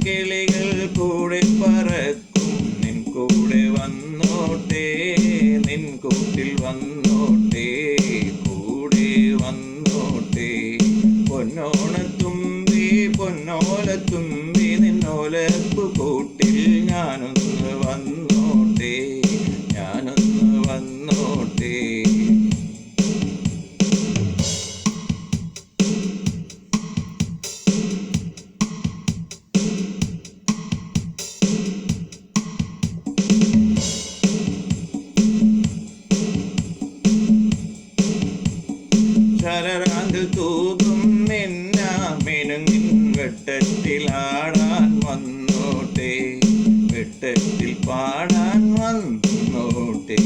കിളികൾ കൂടെ പറക്കും നിൻ കൂടെ വന്നോട്ടെ, നിൻ കൂട്ടിൽ വന്നോട്ടെ, കൂടെ വന്നോട്ടെ. പൊന്നോണത്തുമ്പി പൊന്നോലത്തുമ്പി നിന്നോലപ്പു കൂട്ടിൽ ഞാനൊന്ന് വന്നോട്ടെ, ഞാനൊന്ന് വന്നോട്ടെ. ശരറാങ്കിൽ തൂകും മിനുങ്ങിൻ വെട്ടത്തിലാടാൻ വന്നോട്ടെ, വെട്ടത്തിൽ പാടാൻ വന്നോട്ടെ.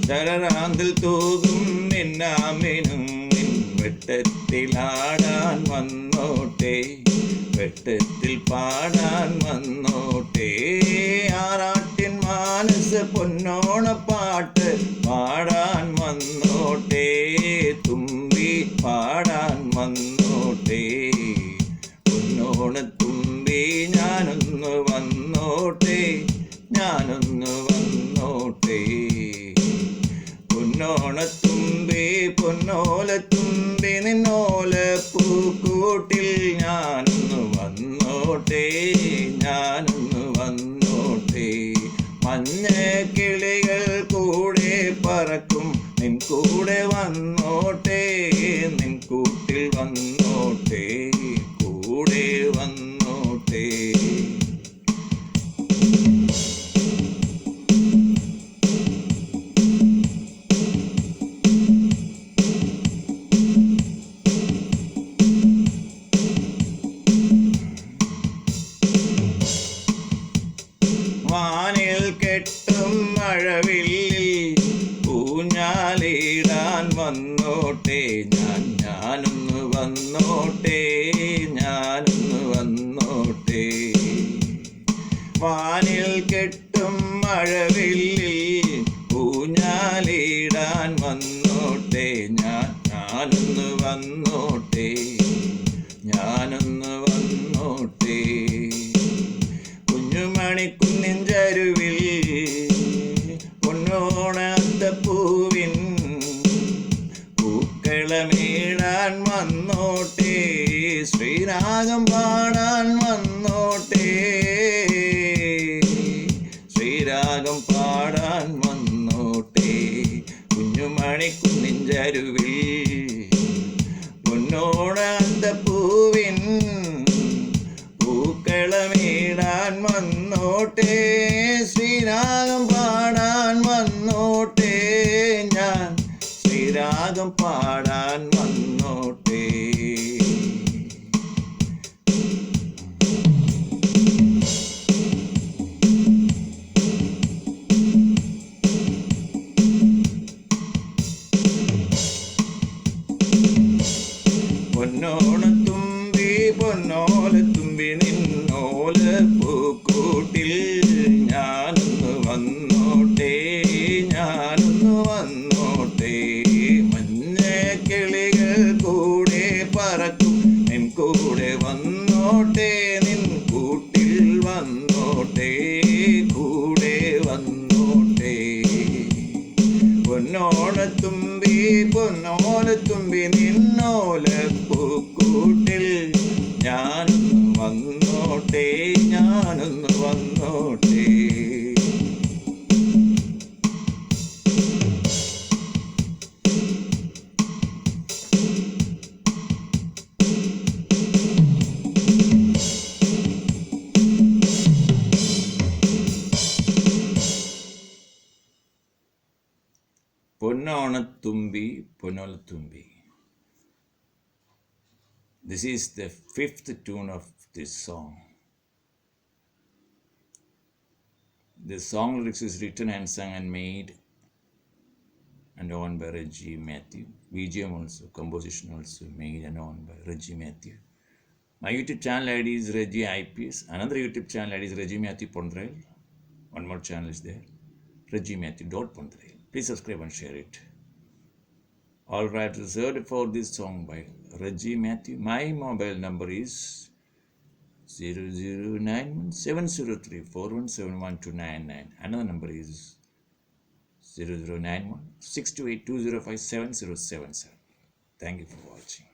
ശരറാങ്കിൽ തൂകും മിനുങ്ങിൻ വെട്ടത്തിലാടാൻ വന്നോട്ടെ, വെട്ടത്തിൽ പാടാൻ വന്നോട്ടെ. ആറാട്ടിൻ മാനസ പൊന്നോണപ്പാട്ട് പാടാൻ വന്നോട്ടെ, തുമ്പി പാടാൻ വന്നോട്ടെ. പൊന്നോണത്തുമ്പി ഞാനൊന്ന് വന്നോട്ടെ, ഞാനൊന്ന് വന്നോട്ടെ. പൊന്നോണത്തുമ്പി പൊന്നോലത്തുമ്പി നിന്നോല പൂക്കൂട്ടിൽ ഞാനൊന്ന് വന്നോട്ടെ, ഞാനൊന്ന് വന്നോട്ടെ. മഞ്ഞ കിളികൾ കൂടെ പറക്കും നിൻ കൂടെ വന്നോട്ടെ, നിൻ കൂട്ടിൽ വന്നോട്ടെ, കൂടെ വന്നോട്ടെ. വാനിൽ കെട്ടും മഴവില്ലിൽ ഊഞ്ഞാലിടാൻ വന്നോട്ടെ, ഞാനൊന്ന് വന്നോട്ടെ, ഞാനൊന്ന് വന്നോട്ടെ. വാനിൽ കെട്ടും മഴവില്ലിൽ ഊഞ്ഞാലിടാൻ വന്നോട്ടെ, ഞാനൊന്ന് വന്നോട്ടെ, ഞാനൊന്ന് വന്നോട്ടെ. കുഞ്ഞുമണിക്കുന്നിൻ ചരുവിൽ പൊന്നോണത്തപ്പൂവിൻ പൂക്കളമേടാൻ വന്നോട്ടെ, ശ്രീരാഗം പാടാൻ വന്നോട്ടെ, ശ്രീരാഗം പാടാൻ വന്നോട്ടെ. കുഞ്ഞുമണിക്കുന്നിൻ ചരുവിൽ പൊന്നോണത്തപ്പൂവിൻ പൂക്കളമേടാൻ വന്നോട്ടെ, ശ്രീരാഗം പാടാൻ വന്നോട്ടെ, ഞാൻ ശ്രീരാഗം പാടാൻ വന്നോട്ടെ. പൊന്നോണത്തുമ്പി പൊന്നോലത്തുമ്പി നിന്നോല പൂക്കൂട്ടിൽ ഞാനൊന്ന് വന്നോട്ടെ, ഞാനൊന്ന് വന്നോട്ടെ. മഞ്ഞ കിളികൾ കൂടെ പറക്കും നിൻ കൂടെ വന്നോട്ടെ, നിൻ കൂട്ടിൽ വന്നോട്ടെ, കൂടെ വന്നോട്ടെ. പൊന്നോണത്തുമ്പി പൊന്നോലത്തുമ്പി നിന്നോല പൂക്കൂട്ടിൽ ഞാനൊന്ന് വന്നോട്ടെ, ഞാനൊന്ന് വന്നോട്ടെ. പൊന്നോണത്തുമ്പി പൊന്നോലത്തുമ്പി. This is the 5th tune of this song. The song lyrics is written and sung and made and owned by Reggie Matthew. BGM also, composition also made and owned by Reggie Matthew. My YouTube channel ID is Reggie IPS. Another YouTube channel ID is Reggie Matthew Pondrail. One more channel is there, Reggie Matthew Pondrail. Please subscribe and share it. All right, reserved for this song by Reggie Matthew. My mobile number is 0091 Another number is 0091 628 Thank you for watching.